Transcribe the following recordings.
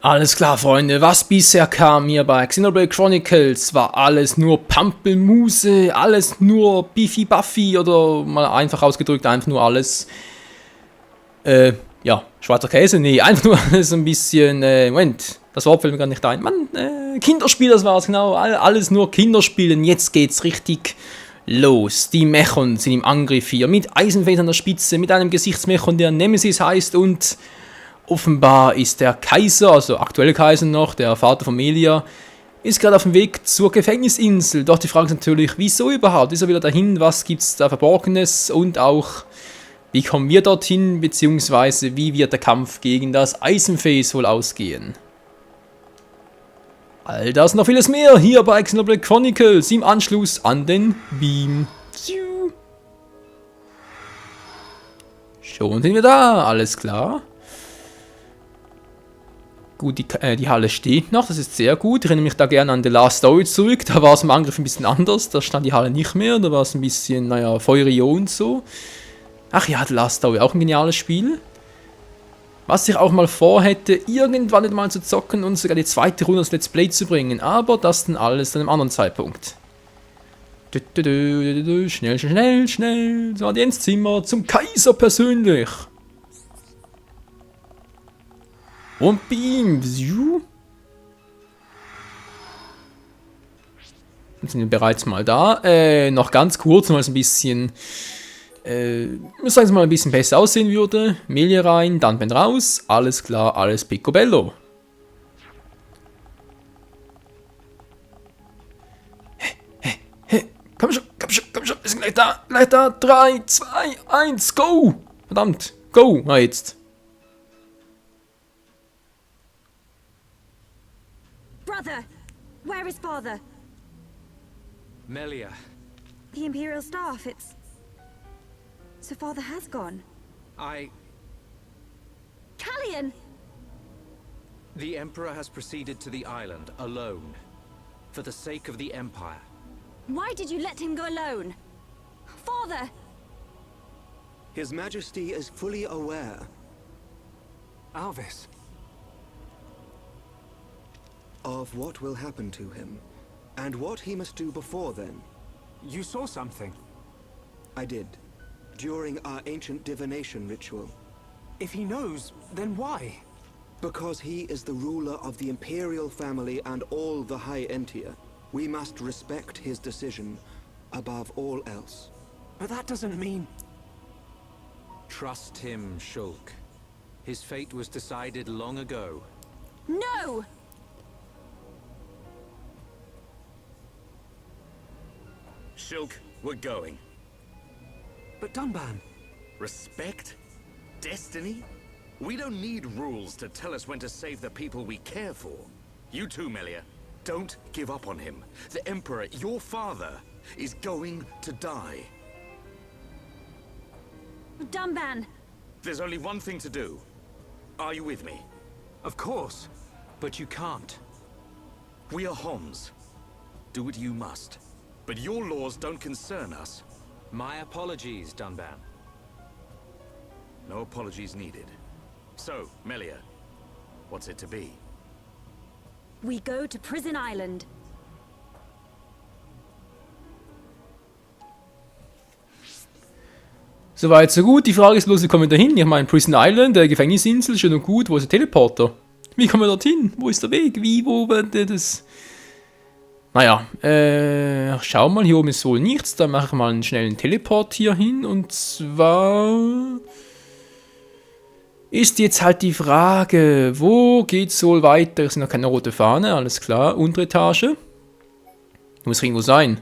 Alles klar, Freunde, was bisher kam hier bei Xenoblade Chronicles, war alles nur Pampelmuse, alles nur Bifi Buffy oder mal einfach ausgedrückt, einfach nur alles, ja, schwarzer Käse, nee, einfach nur alles ein bisschen, Moment, das Wort fällt mir gar nicht ein, Mann, Kinderspiel, das war's, genau, alles nur Kinderspielen, jetzt geht's richtig los. Die Mechon sind im Angriff hier, mit Eisenfels an der Spitze, mit einem Gesichtsmechon, der Nemesis heißt und offenbar ist der Kaiser, also aktuelle Kaiser noch, der Vater von Melia, ist gerade auf dem Weg zur Gefängnisinsel. Doch die Frage ist natürlich, wieso überhaupt? Ist er wieder dahin? Was gibt's da Verborgenes? Und auch, wie kommen wir dorthin? Beziehungsweise, wie wird der Kampf gegen das Eisenface wohl ausgehen? All das und noch vieles mehr hier bei Xenoblade Chronicles im Anschluss an den Beam. Schon sind wir da, alles klar. Gut, die Halle steht noch, das ist sehr gut. Ich erinnere mich da gerne an The Last Story zurück. Da war es im Angriff ein bisschen anders. Da stand die Halle nicht mehr. Da war es ein bisschen, naja, feurig und so. Ach ja, The Last Story, auch ein geniales Spiel. Was ich auch mal vorhätte, irgendwann mal zu zocken und sogar die zweite Runde als Let's Play zu bringen. Aber das dann alles an einem anderen Zeitpunkt. Schnell, schnell, schnell. So, ins Zimmer zum Kaiser persönlich. Und Beam. Jetzt sind wir bereits mal da. Noch ganz kurz, weil es ein bisschen, sagen wir mal, ein bisschen besser aussehen würde. Melia rein, dann Ben raus. Alles klar, alles picobello. Komm schon, komm schon, komm schon. Wir sind gleich da, gleich da. 3, 2, 1, go. Verdammt, go. Na jetzt. Brother, where is father? Melia. The Imperial staff, So father has gone. Callian! The Emperor has proceeded to the island, alone. For the sake of the Empire. Why did you let him go alone? Father! His Majesty is fully aware. Alvis. Of what will happen to him, and what he must do before then. You saw something. I did, during our ancient divination ritual. If he knows, then why? Because he is the ruler of the Imperial family and all the High Entia. We must respect his decision above all else. But that doesn't mean... Trust him, Shulk. His fate was decided long ago. No! Shulk, we're going. But Dunban... Respect? Destiny? We don't need rules to tell us when to save the people we care for. You too, Melia. Don't give up on him. The Emperor, your father, is going to die. Dunban! There's only one thing to do. Are you with me? Of course. But you can't. We are Homs. Do what you must. But your laws don't concern us. My apologies, Dunban. No apologies needed. So, Melia, what's it to be? We go to Prison Island. Soweit, so gut. Die Frage ist bloß, wie kommen wir da hin? Ich meine, Prison Island, Gefängnisinsel, schön und gut. Wo ist der Teleporter? Wie kommen wir dorthin? Wo ist der Weg? Wie, wo wird das... Naja, schau mal, hier oben ist wohl nichts. Dann mache ich mal einen schnellen Teleport hier hin. Und zwar... ist jetzt halt die Frage, wo geht's wohl weiter? Es sind noch keine rote Fahne, alles klar. Untere Etage. Muss irgendwo sein.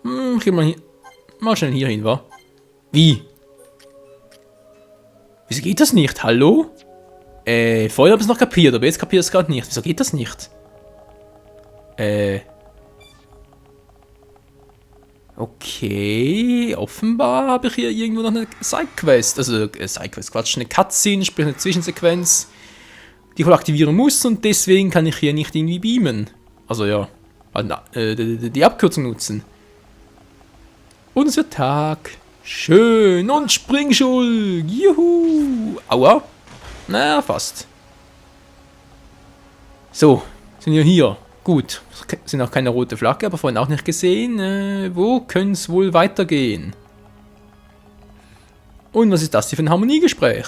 Ich geh mal schnell hier hin, wa? Wie? Wieso geht das nicht? Hallo? Vorher habe ich es noch kapiert, aber jetzt kapiert es gerade nicht. Wieso geht das nicht? Okay, offenbar habe ich hier irgendwo noch eine Sidequest. Also, Sidequest, Quatsch, eine Cutscene, sprich eine Zwischensequenz, die ich wohl aktivieren muss und deswegen kann ich hier nicht irgendwie beamen. Also ja, die Abkürzung nutzen. Und es wird Tag. Schön und Springschulk. Juhu. Aua. Na, fast. So, sind wir hier. Gut, sind auch keine rote Flagge, aber vorhin auch nicht gesehen. Wo könnte es wohl weitergehen? Und was ist das hier für ein Harmoniegespräch?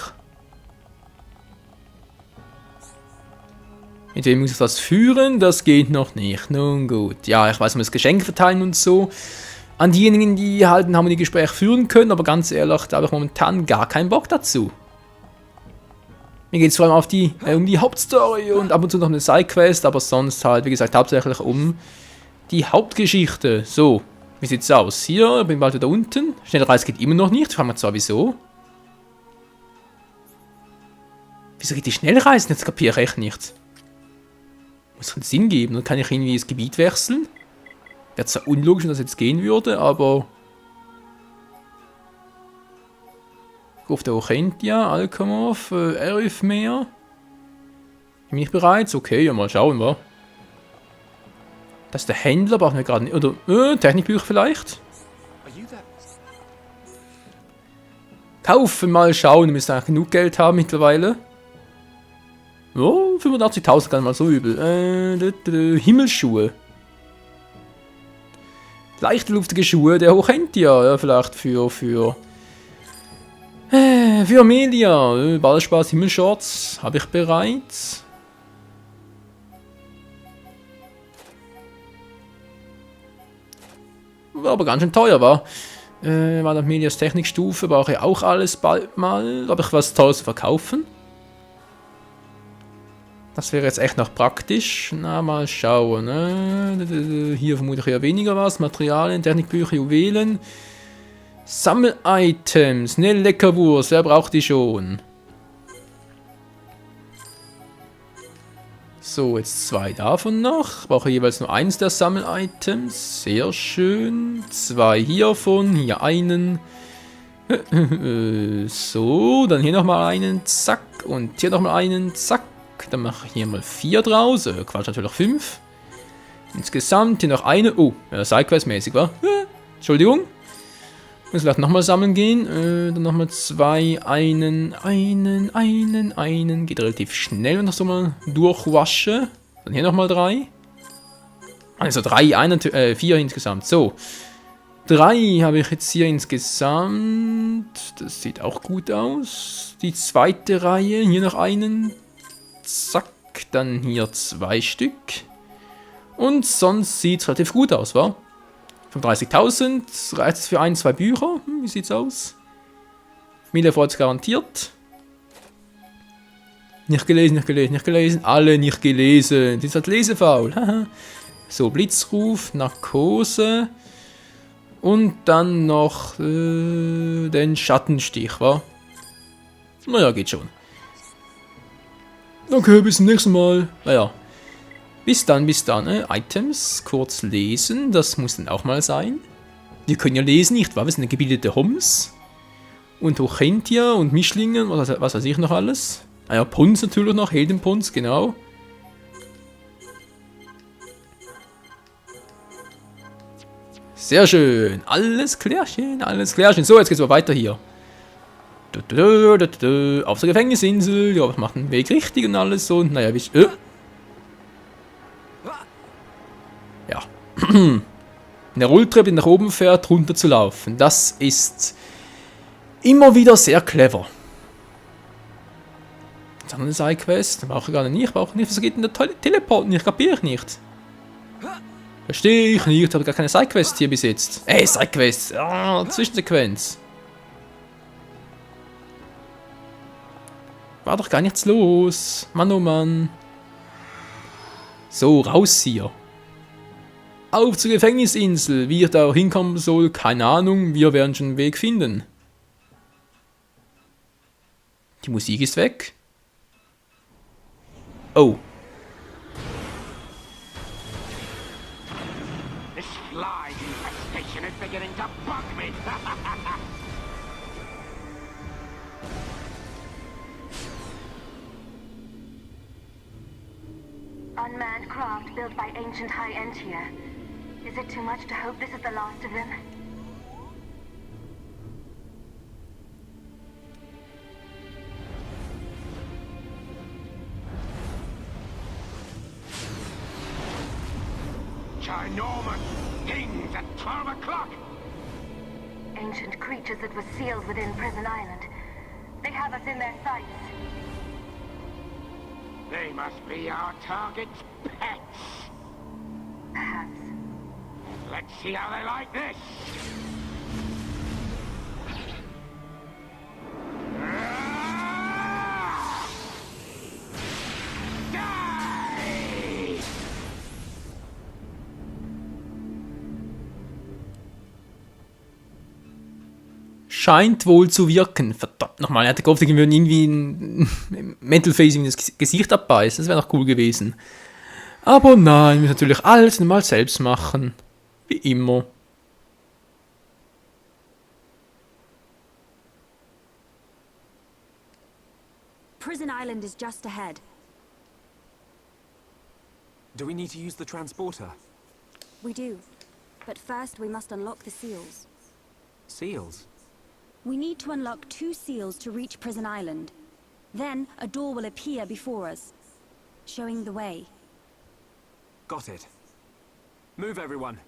Mit wem muss ich das führen? Das geht noch nicht. Nun gut. Ja, ich weiß, man muss Geschenke verteilen und so. An diejenigen, die halt ein Harmoniegespräch führen können, aber ganz ehrlich, da habe ich momentan gar keinen Bock dazu. Mir geht es vor allem um die Hauptstory und ab und zu noch eine Sidequest, aber sonst halt, wie gesagt, hauptsächlich um die Hauptgeschichte. So, wie sieht's aus? Hier, bin bald wieder unten. Schnellreise geht immer noch nicht, fragen wir zwar wieso. Wieso geht die Schnellreise? Jetzt kapiere ich echt nicht. Muss einen Sinn geben, dann kann ich irgendwie das Gebiet wechseln. Wäre zwar unlogisch, wenn das jetzt gehen würde, aber... Auf der Ochentia, Alkamov, Erifmeer. Bin ich bereit? Okay, ja, mal schauen, wa? Das ist der Händler, brauchen wir gerade nicht. Oder, Technikbücher vielleicht? Kaufen, mal schauen, wir müssen eigentlich genug Geld haben mittlerweile. Oh, 85.000 gar nicht mal so übel. Himmelsschuhe. Leichte, luftige Schuhe, der Ochentia, ja, vielleicht für Amelia, Ballspaß, Himmelshorts, habe ich bereits. War aber ganz schön teuer, war. War Amelias Technikstufe, brauche ich auch alles bald mal. Habe ich was Tolles zu verkaufen? Das wäre jetzt echt noch praktisch. Na, mal schauen. Hier vermute ich eher weniger was. Materialien, Technikbücher, Juwelen. Sammel-Items, ne Leckerwurst, wer braucht die schon? So, jetzt 2 davon noch. Brauche jeweils nur eins der Sammel-Items. Sehr schön. 2 hiervon, hier einen. So, dann hier nochmal einen, zack. Und hier nochmal einen, zack. Dann mache ich hier mal 4 draus. Quatsch, natürlich 5. Insgesamt hier noch eine. Oh, ja, Sidequest-mäßig, wa? Entschuldigung. Muss vielleicht nochmal sammeln gehen. Dann nochmal 2, einen. Geht relativ schnell, wenn ich das so mal durchwasche. Dann hier nochmal 3. Also 4 insgesamt. So. 3 habe ich jetzt hier insgesamt. Das sieht auch gut aus. Die zweite Reihe. Hier noch einen. Zack. Dann hier 2 Stück. Und sonst sieht es relativ gut aus, wa? 35.000, reicht es für 1, 2 Bücher? Wie sieht's aus? Mille freut sich garantiert. Nicht gelesen. Alle nicht gelesen. Die ist halt lesefaul. So, Blitzruf, Narkose. Und dann noch den Schattenstich, wa? Naja, geht schon. Okay, bis zum nächsten Mal. Naja. Bis dann, Items, kurz lesen, das muss dann auch mal sein. Wir können ja lesen, nicht wahr? Wir sind eine gebildete Homs. Und Ochentia und Mischlingen, was weiß ich noch alles. Ah ja, Punz natürlich noch, Heldenpunz, genau. Sehr schön, alles klärchen. So, jetzt geht's mal weiter hier. Auf der Gefängnisinsel, ja, macht den Weg richtig und alles und naja, wie ja. Eine Rolltreppe, die nach oben fährt, runter zu laufen. Das ist immer wieder sehr clever. Jetzt haben wir eine Sidequest. Brauche ich gar nicht. Wieso geht denn der Teleport nicht? Kapiere ich nicht. Verstehe ich nicht. Ich habe gar keine Sidequest hier bis jetzt. Sidequest. Zwischensequenz. War doch gar nichts los. Mann, oh Mann. So, raus hier. Auf zur Gefängnisinsel. Wie ich da hinkommen soll, keine Ahnung. Wir werden schon einen Weg finden. Die Musik ist weg. Oh. This fly infestation is beginning to bug me. Unmanned craft built by ancient High Entia. Is it too much to hope this is the last of them? enormous things at 12 o'clock. Ancient creatures that were sealed within Prison Island. They have us in their sights. They must be our target's pets. Perhaps. Let's see how they like this. Die! Scheint wohl zu wirken. Verdammt nochmal, er hatte gehofft, wir würden irgendwie ein Metal-Face in das Gesicht abbeißen. Das wäre noch cool gewesen. Aber nein, wir müssen natürlich alles mal selbst machen. Wie immer. Prison Island is just ahead. Do we need to use the transporter? We do. But first we must unlock the seals. Seals? We need to unlock 2 seals to reach Prison Island. Then a door will appear before us, showing the way. Got it. Move, everyone.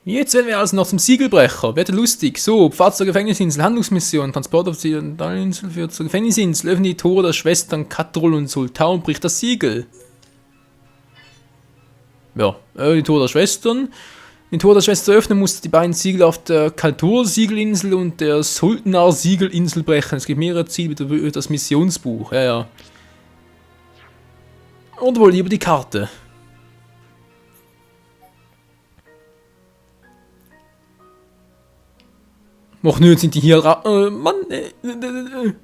Jetzt werden wir also noch zum Siegelbrecher. Wird lustig. So, Pfad zur Gefängnisinsel, Handlungsmission, Transport auf die Insel führt zur Gefängnisinsel, öffnen die Tore der Schwestern Katrol und Sultan und bricht das Siegel. Ja, die Tore der Schwestern. Die Tore der Schwestern öffnen, musst die beiden Siegel auf der Kaltur-Siegelinsel und der Sultanar-Siegelinsel brechen. Es gibt mehrere Ziele über das Missionsbuch. Ja, ja. Oder wohl lieber die Karte. Och nö, jetzt sind die hier Mann,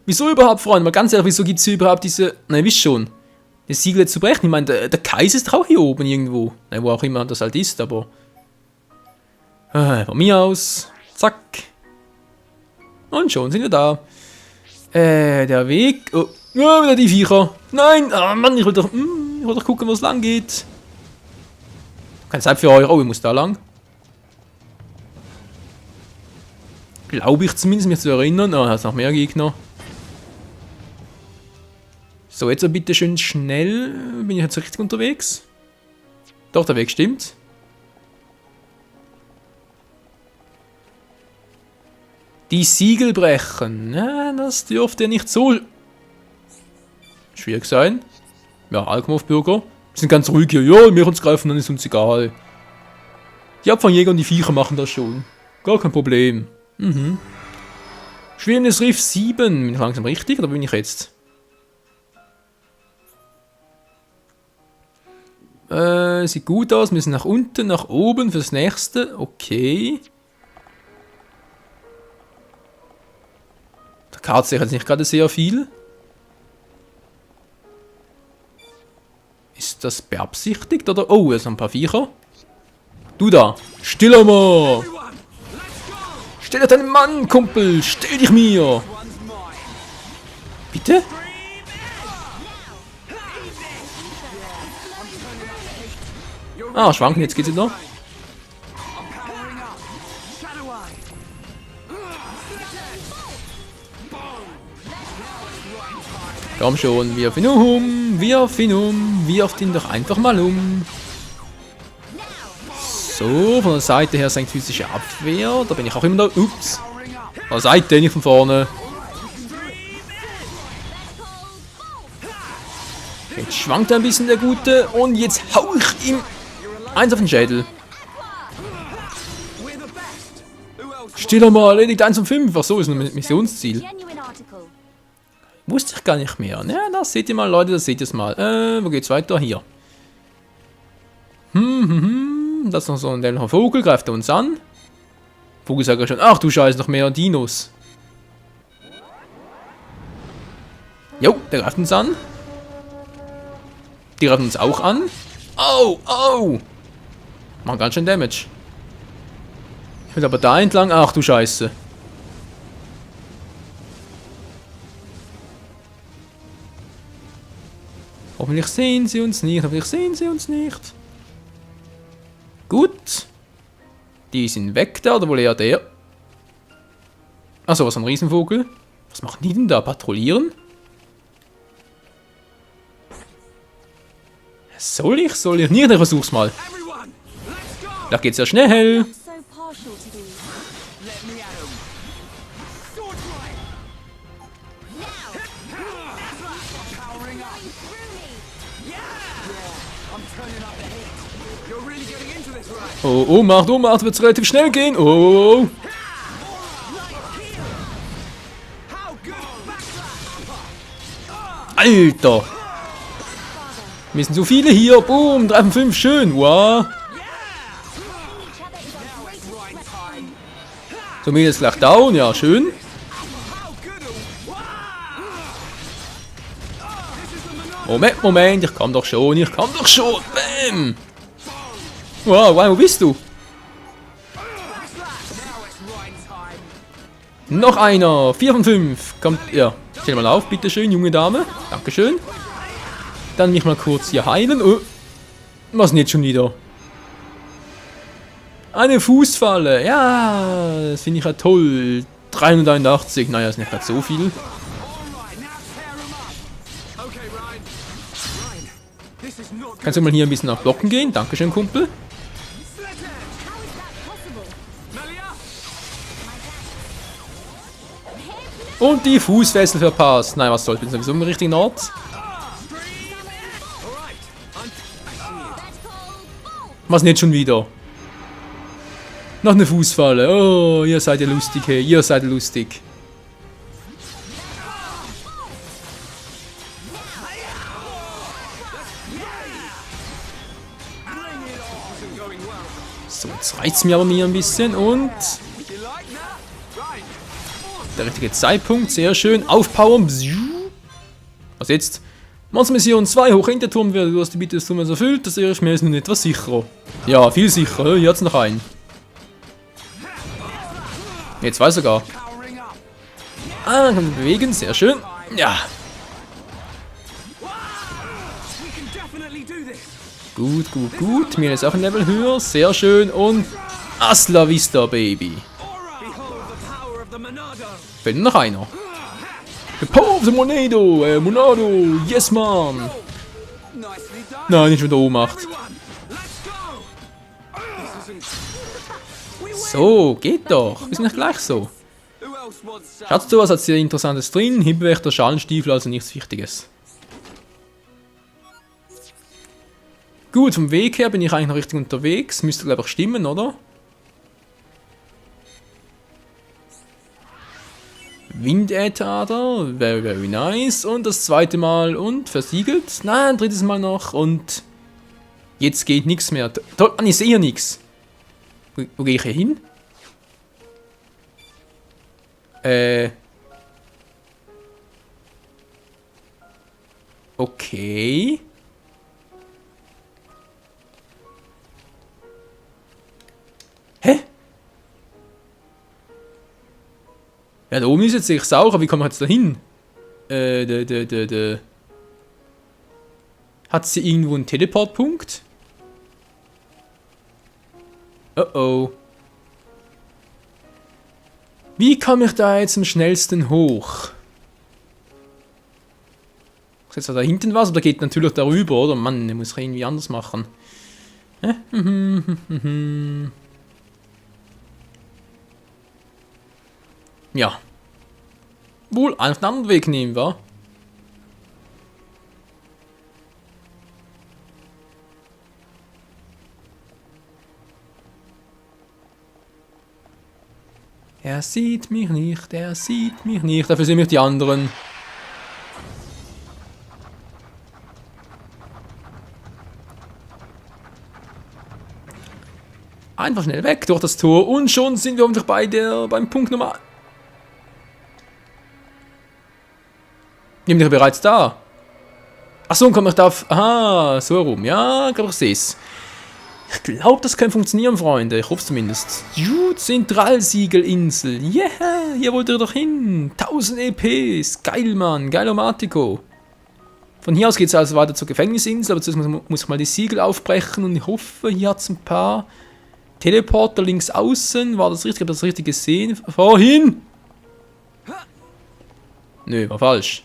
wieso überhaupt, Freunde? Mal ganz ehrlich, wieso gibt es hier überhaupt diese... Nein, wisst schon. Das Siegel jetzt zu brechen. Ich meine, der Kaiser ist auch hier oben irgendwo. Nein, wo auch immer das halt ist, aber... von mir aus. Zack. Und schon sind wir da. Der Weg... Oh, wieder die Viecher. Nein, Mann, ich will doch gucken, wo es lang geht. Keine Zeit für euch. Oh, ich muss da lang. Glaube ich zumindest, mich zu erinnern. Ah, da ist noch mehr Gegner. So, jetzt bitte schön schnell. Bin ich jetzt richtig unterwegs? Doch, der Weg stimmt. Die Siegel brechen. Na, das dürfte nicht so schwierig sein. Ja, Alkmaar-Bürger. Wir sind ganz ruhig hier. Ja, wir uns greifen, dann ist uns egal. Die Abfangjäger und die Viecher machen das schon. Gar kein Problem. Mhm. Schwimmendes Riff 7. Bin ich langsam richtig oder bin ich jetzt? Sieht gut aus. Wir müssen nach unten, nach oben fürs nächste. Okay. Der Karte sehe ich jetzt nicht gerade sehr viel. Ist das beabsichtigt oder? Oh, da sind ein paar Viecher. Du da. Stiller mal. Stell dir deinen Mann, Kumpel! Stell dich mir! Bitte? Ah, schwanken, jetzt geht's wieder. Komm schon, wirf ihn um, wirf ihn um, wirf ihn doch einfach mal um. So, von der Seite her senkt physische Abwehr. Da bin ich auch immer da. Ups. Von der Seite, nicht von vorne. Jetzt schwankt er ein bisschen, der Gute. Und jetzt hau ich ihm eins auf den Schädel. Stiller mal, erledigt 1 und 5. Ach so, ist ein Missionsziel. Genuine article. Wusste ich gar nicht mehr. Ja, das seht ihr mal, Leute, das seht ihr mal. Wo geht's weiter? Hier. Das ist noch so ein Vogel, greift er uns an. Vogel sagt ja schon, ach du Scheiße, noch mehr Dinos. Jo, der greift uns an. Die greifen uns auch an. Au, au. Machen ganz schön Damage. Ich will aber da entlang, ach du Scheiße. Hoffentlich sehen sie uns nicht, hoffentlich sehen sie uns nicht. Gut. Die sind weg da, oder wohl eher der. Achso, was ein Riesenvogel. Was machen die denn da? Patrouillieren? Soll ich? Nicht, ich versuch's mal. Da geht's ja schnell. So partial to these. Oh, Ohnmacht, wird's relativ schnell gehen. Oh. Alter. Wir sind so viele hier. Boom, 3 von 5, schön. Wow. So, mir ist gleich down. Ja, schön. Moment, ich kann doch schon. Bam. Wow, wo bist du? Noch einer. 4 von 5. Kommt, ja. Stell mal auf, bitteschön, junge Dame. Dankeschön. Dann mich mal kurz hier heilen. Oh. Was denn jetzt schon wieder? Eine Fußfalle. Ja, das finde ich ja toll. 381. Naja, ist nicht gerade so viel. Kannst du mal hier ein bisschen nach Blocken gehen? Dankeschön, Kumpel. Und die Fußfessel verpasst. Nein, was soll's, bin sowieso im richtigen Ort. Was denn jetzt schon wieder? Noch eine Fußfalle. Oh, ihr seid ja lustig, hey. Ihr seid lustig. So, jetzt reicht's mir aber ein bisschen und... Der richtige Zeitpunkt, sehr schön. Aufpowern. Was jetzt? Monstermission 2, hoch in der Turm wird. Du hast die Bitte des Turms erfüllt. Das ist mir jetzt nun etwas sicherer. Ja, viel sicherer. Hier hat's noch einen. Jetzt weiß sogar. Ah, kann man bewegen. Sehr schön. Ja. Gut. Mir ist auch ein Level höher. Sehr schön. Und hasta la vista, Baby. Fehlt noch einer. The Power of the Monado. Monado. Yes, man. Nein, nicht wieder Ohnmacht. So, geht doch. Wir sind nicht gleich so. Schatz, du, was hat sehr Interessantes drin? Himbeerwächter, Schalenstiefel, also nichts Wichtiges. Gut, vom Weg her bin ich eigentlich noch richtig unterwegs. Müsste, glaube ich, stimmen, oder? Windäther, very nice. Und das zweite Mal und versiegelt. Nein, drittes Mal noch und jetzt geht nichts mehr. Toll, ich sehe hier nichts. Wo gehe ich hier hin? Okay. Hä? Ja, da oben ist jetzt ich sauer, wie komme ich jetzt da hin? Hat sie irgendwo einen Teleportpunkt? Oh. Wie komme ich da jetzt am schnellsten hoch? Ist jetzt da hinten was? Oder geht natürlich darüber, oder? Mann, ich muss irgendwie anders machen. Ja. Wohl einfach einen anderen Weg nehmen, wa? Er sieht mich nicht, dafür sehen mich die anderen. Einfach schnell weg durch das Tor und schon sind wir hoffentlich beim Punkt Nummer... Nämlich bereits da. Achso, und komme ich da auf... Aha, so rum. Ja, glaube ich sehe es. Ich glaube, das kann funktionieren, Freunde. Ich hoffe es zumindest. Zentralsiegelinsel. Yeah, hier wollt ihr doch hin. 1000 EPs. Geil, Mann. Geilomatico. Von hier aus geht es also weiter zur Gefängnisinsel. Aber zuerst muss ich mal die Siegel aufbrechen. Und ich hoffe, hier hat es ein paar Teleporter links außen. War das richtig? Habe ich das richtig gesehen? Vorhin? Nö, war falsch.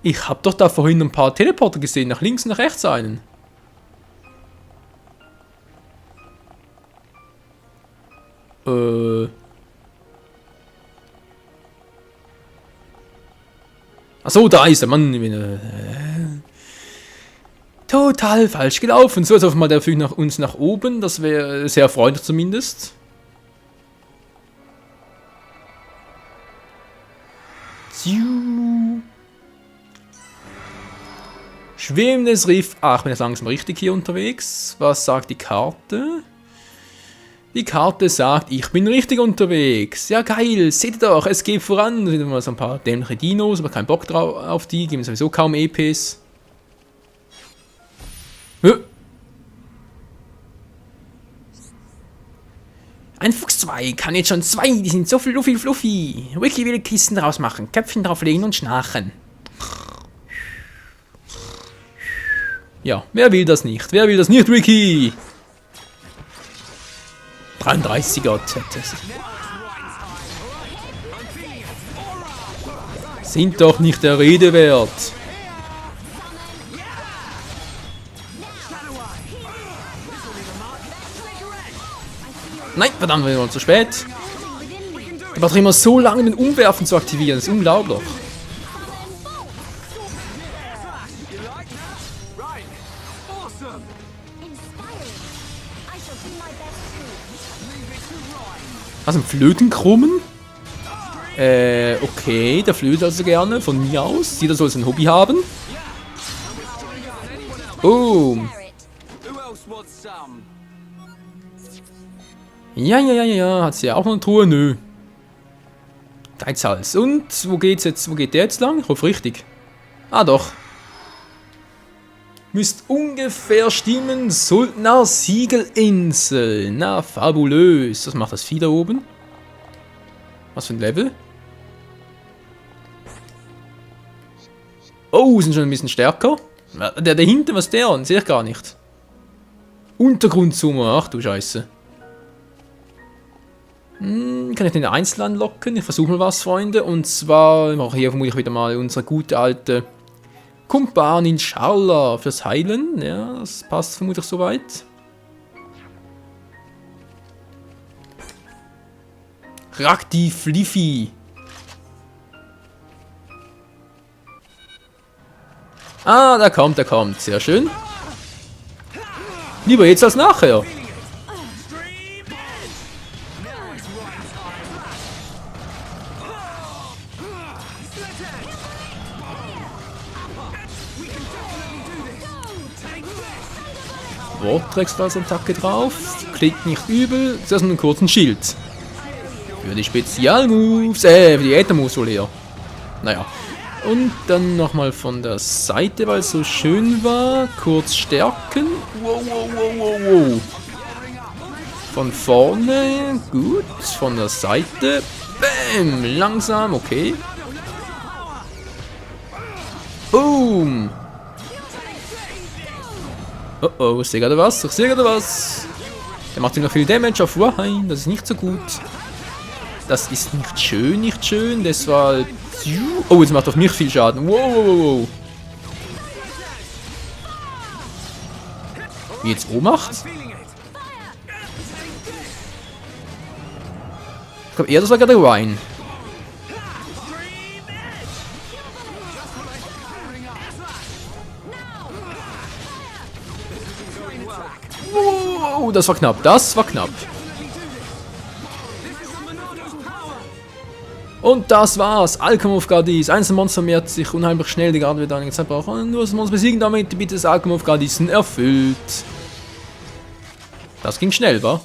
Ich hab doch da vorhin ein paar Teleporter gesehen, nach links und nach rechts einen. Achso, da ist er, Mann. Total falsch gelaufen. So, jetzt hoffen wir mal, der fliegt nach uns nach oben. Das wäre sehr freundlich zumindest. Schwimmendes Riff. Ach, ich bin jetzt langsam richtig hier unterwegs. Was sagt die Karte? Die Karte sagt, ich bin richtig unterwegs. Ja, geil. Seht ihr doch, es geht voran. Da sind mal so ein paar dämliche Dinos, aber keinen Bock drauf auf die. Geben sowieso kaum EPs. Ein Fuchs 2 kann jetzt schon 2. Die sind so fluffy. Ricky will Kisten draus machen, Köpfchen drauflegen und schnarchen. Ja, wer will das nicht? Wer will das nicht, Ricky? 33er. Sind doch nicht der Rede wert. Nein, verdammt, wir waren zu spät. Der braucht immer so lange, den Umwerfen zu aktivieren. Das ist unglaublich. Was, ein Flötenkrummen? Okay, der flötet also gerne, von mir aus. Jeder soll sein Hobby haben. Boom. Ja, hat sie ja auch noch eine Truhe? Nö. Geizhals. Und, wo geht's jetzt? Wo geht der jetzt lang? Ich hoffe richtig. Ah, doch. Müsst ungefähr stimmen. Sultnar Siegelinsel. Na, fabulös. Was macht das Vieh da oben? Was für ein Level? Oh, sind schon ein bisschen stärker. Der dahinter, was der? Sehe ich gar nicht. Untergrundsummer. Ach du Scheiße. Kann ich den einzeln anlocken? Ich versuche mal was, Freunde. Und zwar mache ich hier vermutlich wieder mal unsere gute alte Kumpanin Scharla fürs Heilen. Ja, das passt vermutlich soweit. Rakti Fliffy. Ah, der kommt. Sehr schön. Lieber jetzt als nachher. Vorträgst als Attacke drauf. Klingt nicht übel. Zuerst einen kurzen Schild. Für die Spezialmoves. Für die Äthermoves wohl eher. Naja. Und dann nochmal von der Seite, weil es so schön war. Kurz stärken. Wow. Von vorne. Gut. Von der Seite. Bäm. Langsam. Okay. Boom. Oh, ich sehe gerade was. Der macht noch viel Damage auf Rahain. Das ist nicht so gut. Das ist nicht schön. Deshalb... Oh, jetzt macht auf mich viel Schaden. Wow. Wie jetzt O macht? Ich glaube eher, das war gerade Ryan. Wow, das war knapp. Und das war's. Alchemov Gardis. Einzelmonster mehrt sich unheimlich schnell. Die Garde wird einige Zeit brauchen. Nur das Monster besiegen, damit bitte das Alchemov Gardisen erfüllt. Das ging schnell, wa?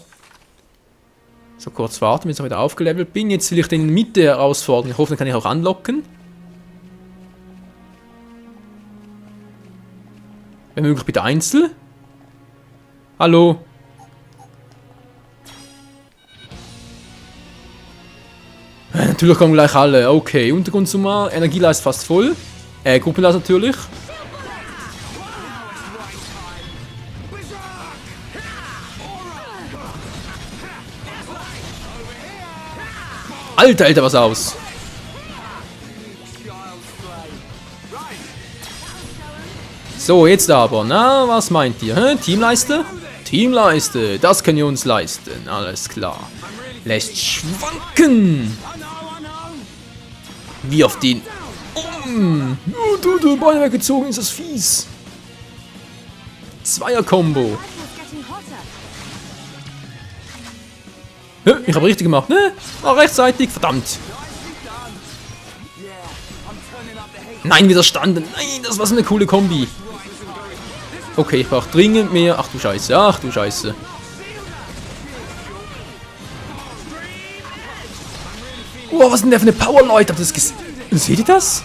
So, kurz warten, bis ich wieder aufgelevelt bin. Jetzt will ich den in der Mitte herausfordern. Ich hoffe, den kann ich auch anlocken. Wenn möglich, bitte Einzel. Hallo. Natürlich kommen gleich alle. Okay, Untergrundsummer. Energieleist fast voll. Gruppenleist natürlich. Alter, was aus. So, jetzt aber. Na, was meint ihr? Hä? Teamleiste? Teamleiste, das können wir uns leisten. Alles klar. Lässt schwanken. Wirft ihn um. Du, Beine weggezogen, ist das fies. Zweier-Kombo. Ich habe richtig gemacht, ne? War rechtzeitig, verdammt. Nein, widerstanden. Nein, das war so eine coole Kombi. Okay, ich brauche dringend mehr. Ach du Scheiße, ach du Scheiße. Oh, was ist denn der für eine Power, Leute? Habt ihr das gesehen? Seht ihr das?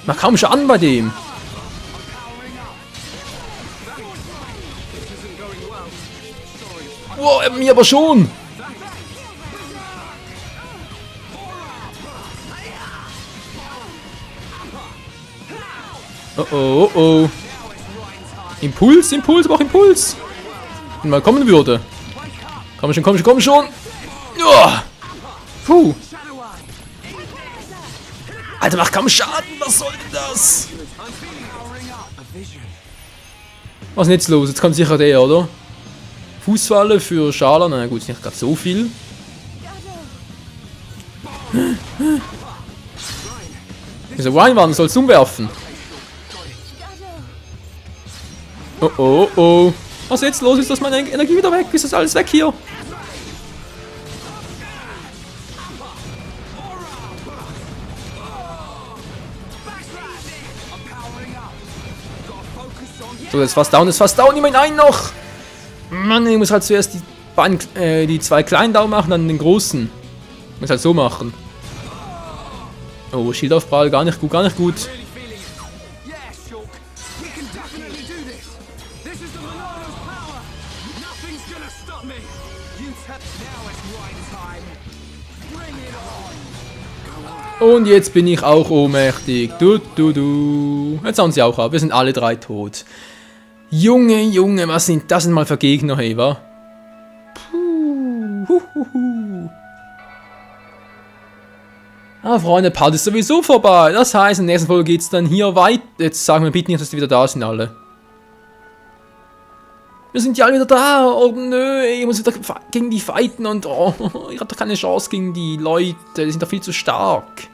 Mach kaum schon an bei dem. Oh, mir aber schon. Oh, oh, oh. Impuls, Impuls, aber auch Impuls. Wenn mal kommen würde. Komm schon, komm schon, komm schon. Oh. Puh. Alter, mach kaum Schaden. Was soll denn das? Was ist denn jetzt los? Jetzt kommt sicher der, oder? Fußfalle für Schala. Na gut, ist nicht gerade so viel. Dieser Reinwand soll es umwerfen. Oh, oh, oh. Was jetzt los ist, dass meine Energie wieder weg ist? Ist alles weg hier? So, das ist fast down, Ich meine, einen noch. Mann, ich muss halt zuerst die zwei kleinen Daumen machen, dann den großen. Ich muss halt so machen. Oh, Schildaufprall, gar nicht gut, gar nicht gut. Und jetzt bin ich auch ohnmächtig. Jetzt hauen sie auch ab. Wir sind alle drei tot. Junge, Junge, was sind das denn mal für Gegner, hey, wa? Puh. Ah, Freunde, Part ist sowieso vorbei. Das heißt, in der nächsten Folge geht es dann hier weiter. Jetzt sagen wir bitte nicht, dass die wieder da sind, alle. Wir sind ja alle wieder da. Oh nö, ich muss wieder gegen die fighten und oh, ich habe doch keine Chance gegen die Leute. Die sind doch viel zu stark.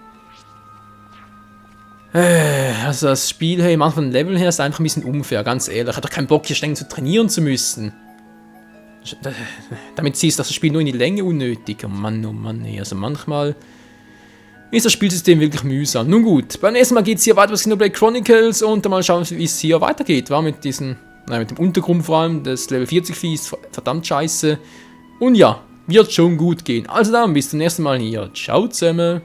Also das Spiel, hey, manchmal vom Level her ist einfach ein bisschen unfair, ganz ehrlich. Ich habe doch keinen Bock, hier ständig zu trainieren zu müssen. Damit ziehst du das Spiel nur in die Länge unnötig. Oh Mann, hey. Also manchmal ist das Spielsystem wirklich mühsam. Nun gut, beim nächsten Mal geht es hier weiter mit Xenoblade Chronicles und dann mal schauen, wie es hier weitergeht. War mit dem Untergrund vor allem, das Level 40 Vieh ist verdammt scheiße. Und ja, wird schon gut gehen. Also dann, bis zum nächsten Mal hier. Ciao zusammen.